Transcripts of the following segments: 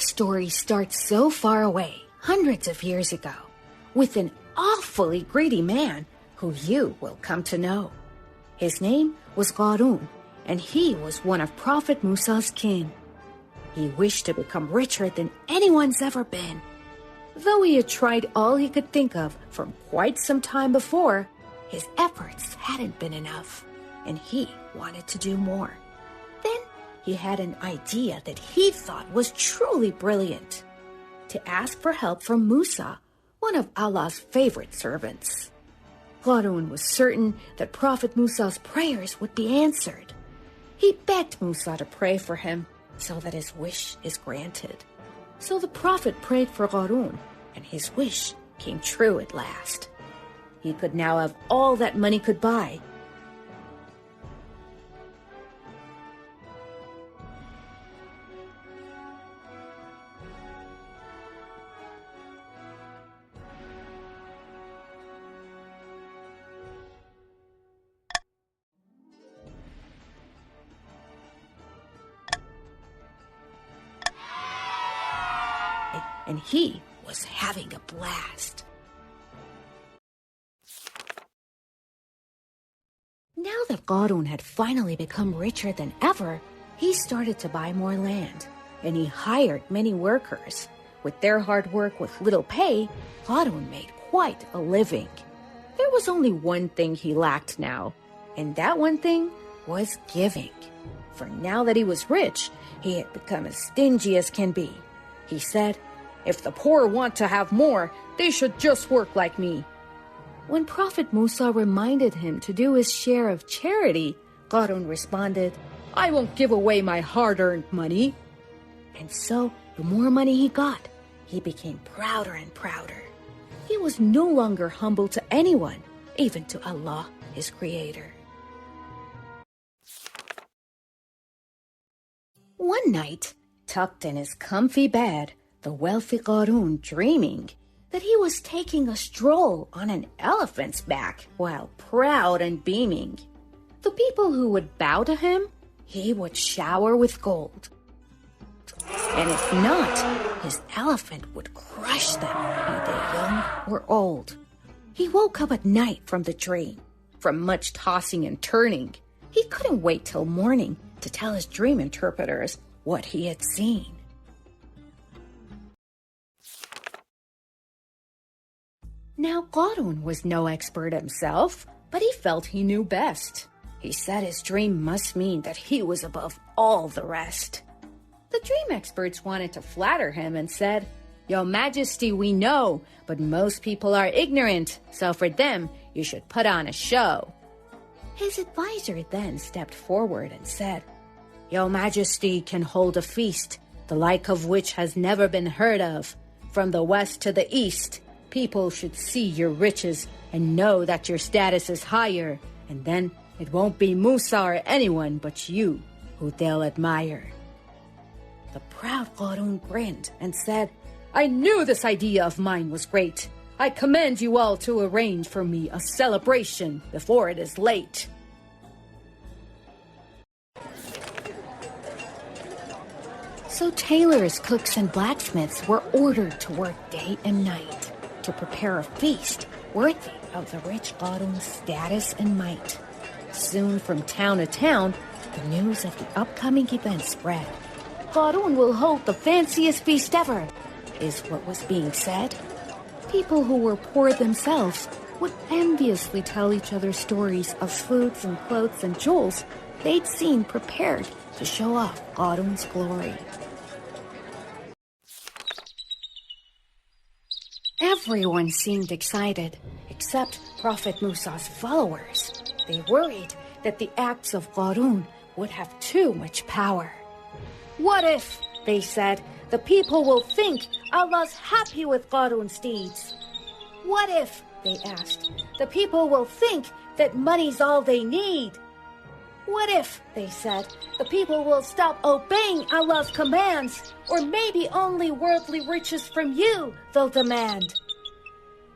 story starts so far away, hundreds of years ago, with an awfully greedy man who you will come to know. His name was Qaroun, and he was one of Prophet Musa's kin. He wished to become richer than anyone's ever been. Though he had tried all he could think of from quite some time before, his efforts hadn't been enough, and he wanted to do more. Then he had an idea that he thought was truly brilliant: to ask for help from Musa, one of Allah's favorite servants. Qaroun was certain that Prophet Musa's prayers would be answered. He begged Musa to pray for him so that his wish is granted. So the Prophet prayed for Qaroun, and his wish came true at last. He could now have all that money could buy. And he was having a blast. Now that Qaroun had finally become richer than ever, he started to buy more land, and he hired many workers. With their hard work with little pay, Qaroun made quite a living. There was only one thing he lacked now, and that one thing was giving. For now that he was rich, he had become as stingy as can be. He said, "If the poor want to have more, they should just work like me." When Prophet Musa reminded him to do his share of charity, Qaroun responded, "I won't give away my hard-earned money." And so, the more money he got, he became prouder and prouder. He was no longer humble to anyone, even to Allah, his creator. One night, tucked in his comfy bed, the wealthy Qaroun dreaming that he was taking a stroll on an elephant's back while proud and beaming. The people who would bow to him, he would shower with gold. And if not, his elephant would crush them, be they young or old. He woke up at night from the dream. From much tossing and turning, he couldn't wait till morning to tell his dream interpreters what he had seen. Now, Qaroun was no expert himself, but he felt he knew best. He said his dream must mean that he was above all the rest. The dream experts wanted to flatter him and said, "Your Majesty, we know, but most people are ignorant, so for them, you should put on a show." His advisor then stepped forward and said, "Your Majesty can hold a feast, the like of which has never been heard of. From the west to the east, people should see your riches and know that your status is higher, and then it won't be Musa or anyone but you who they'll admire." The proud Qaroun grinned and said, "I knew this idea of mine was great. I command you all to arrange for me a celebration before it is late." So tailors, cooks, and blacksmiths were ordered to work day and night to prepare a feast worthy of the rich Qaroun's status and might. Soon from town to town, the news of the upcoming event spread. "Qaroun will hold the fanciest feast ever," is what was being said. People who were poor themselves would enviously tell each other stories of foods and clothes and jewels they'd seen prepared to show off Qaroun's glory. Everyone seemed excited, except Prophet Musa's followers. They worried that the acts of Qaroun would have too much power. "What if," they said, "the people will think Allah's happy with Qaroun's deeds? What if," they asked, "the people will think that money's all they need? What if," they said, "the people will stop obeying Allah's commands, or maybe only worldly riches from you they'll demand?"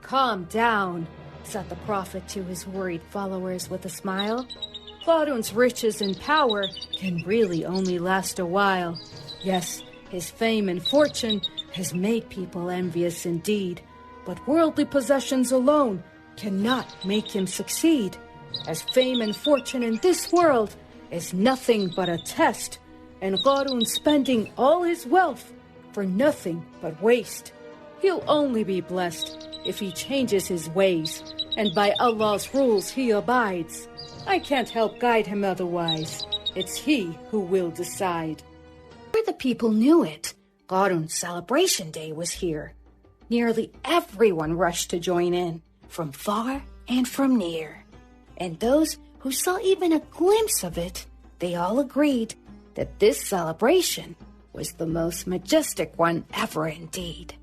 "Calm down," said the Prophet to his worried followers with a smile. "Qaroun's riches and power can really only last a while. Yes, His fame and fortune has made people envious indeed, but worldly possessions alone cannot make him succeed, as fame and fortune in this world is nothing but a test, and Qaroun spending all his wealth for nothing but waste. He'll only be blessed if he changes his ways, and by Allah's rules he abides. I can't help guide him otherwise. It's he who will decide. Before the people knew it, Qaroun's celebration day was here. Nearly everyone rushed to join in, from far and from near. And those who saw even a glimpse of it, they all agreed that this celebration was the most majestic one ever indeed.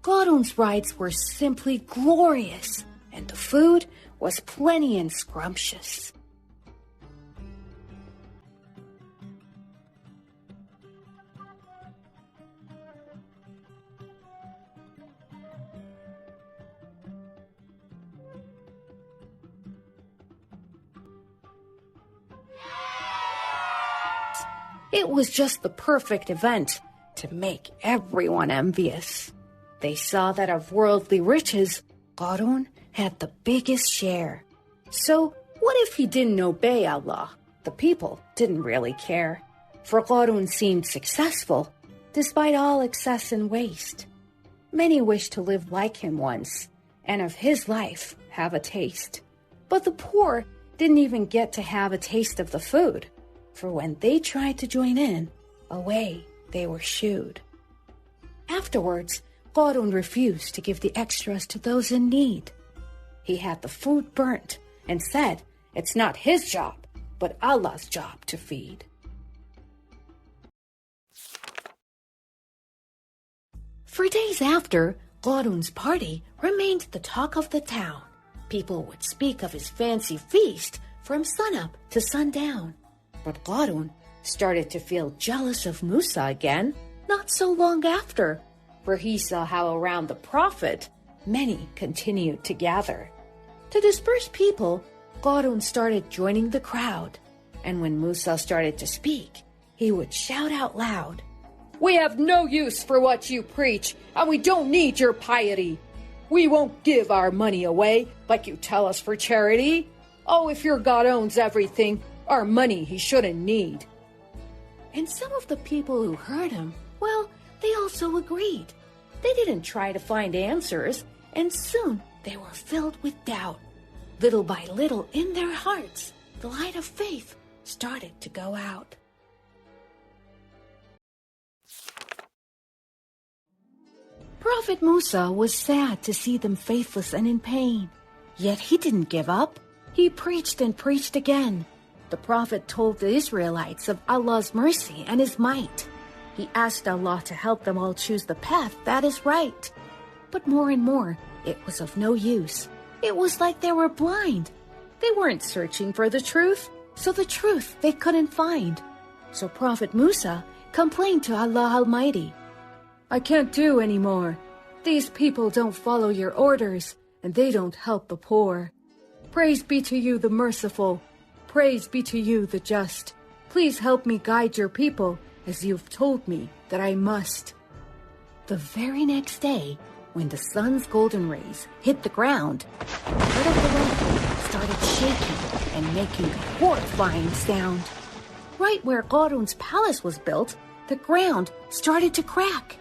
Qaroun's rides were simply glorious, and the food was plenty and scrumptious. It was just the perfect event to make everyone envious. They saw that of worldly riches, Qaroun had the biggest share. So what if he didn't obey Allah? The people didn't really care, for Qaroun seemed successful despite all excess and waste. Many wished to live like him once, and of his life have a taste. But the poor didn't even get to have a taste of the food, for when they tried to join in, away they were shooed. Afterwards, Qaroun refused to give the extras to those in need. He had the food burnt and said it's not his job, but Allah's job to feed. For days after, Qaroun's party remained the talk of the town. People would speak of his fancy feast from sunup to sundown. But Qaroun started to feel jealous of Musa again not so long after, for he saw how around the prophet many continued to gather. To disperse people, Qaroun started joining the crowd, and when Musa started to speak, he would shout out loud, "We have no use for what you preach, and we don't need your piety. We won't give our money away like you tell us for charity. Oh, if your God owns everything, our money he shouldn't need." And some of the people who heard him, well, they also agreed. They didn't try to find answers, and soon they were filled with doubt. Little by little in their hearts, the light of faith started to go out. Prophet Musa was sad to see them faithless and in pain. Yet he didn't give up. He preached and preached again. The prophet told the Israelites of Allah's mercy and his might. He asked Allah to help them all choose the path that is right. But more and more, it was of no use. It was like they were blind. They weren't searching for the truth, so the truth they couldn't find. So Prophet Musa complained to Allah Almighty, "I can't do any more. These people don't follow your orders, and they don't help the poor. Praise be to you, the merciful. Praise be to you, the just. Please help me guide your people, as you've told me that I must." The very next day, when the sun's golden rays hit the ground, part of the rock started shaking and making a horrifying sound. Right where Qaroun's palace was built, the ground started to crack,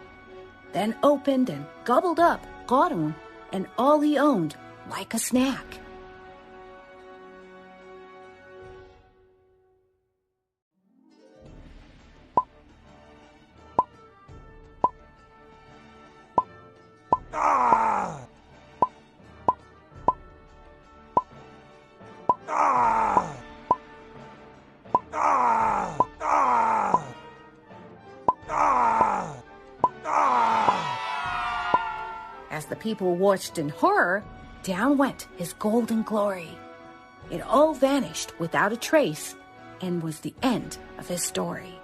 then opened and gobbled up Qaroun and all he owned like a snack. As the people watched in horror, down went his golden glory. It all vanished without a trace and was the end of his story.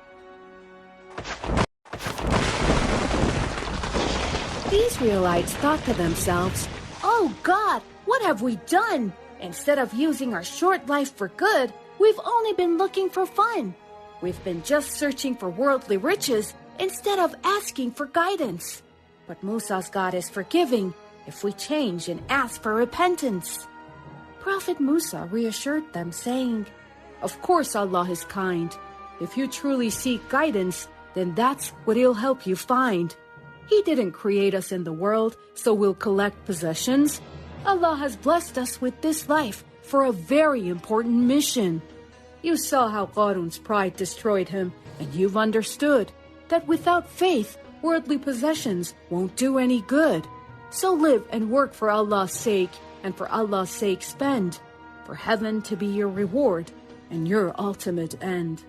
The Israelites thought to themselves, "Oh God, what have we done? Instead of using our short life for good, we've only been looking for fun. We've been just searching for worldly riches, instead of asking for guidance. But Musa's God is forgiving if we change and ask for repentance. Prophet Musa reassured them, saying, "Of course Allah is kind. If you truly seek guidance, then that's what He'll help you find. He didn't create us in the world so we'll collect possessions. Allah has blessed us with this life for a very important mission." You saw how Qaroun's pride destroyed him, and you've understood that without faith, worldly possessions won't do any good. So live and work for Allah's sake, and for Allah's sake spend, for heaven to be your reward and your ultimate end.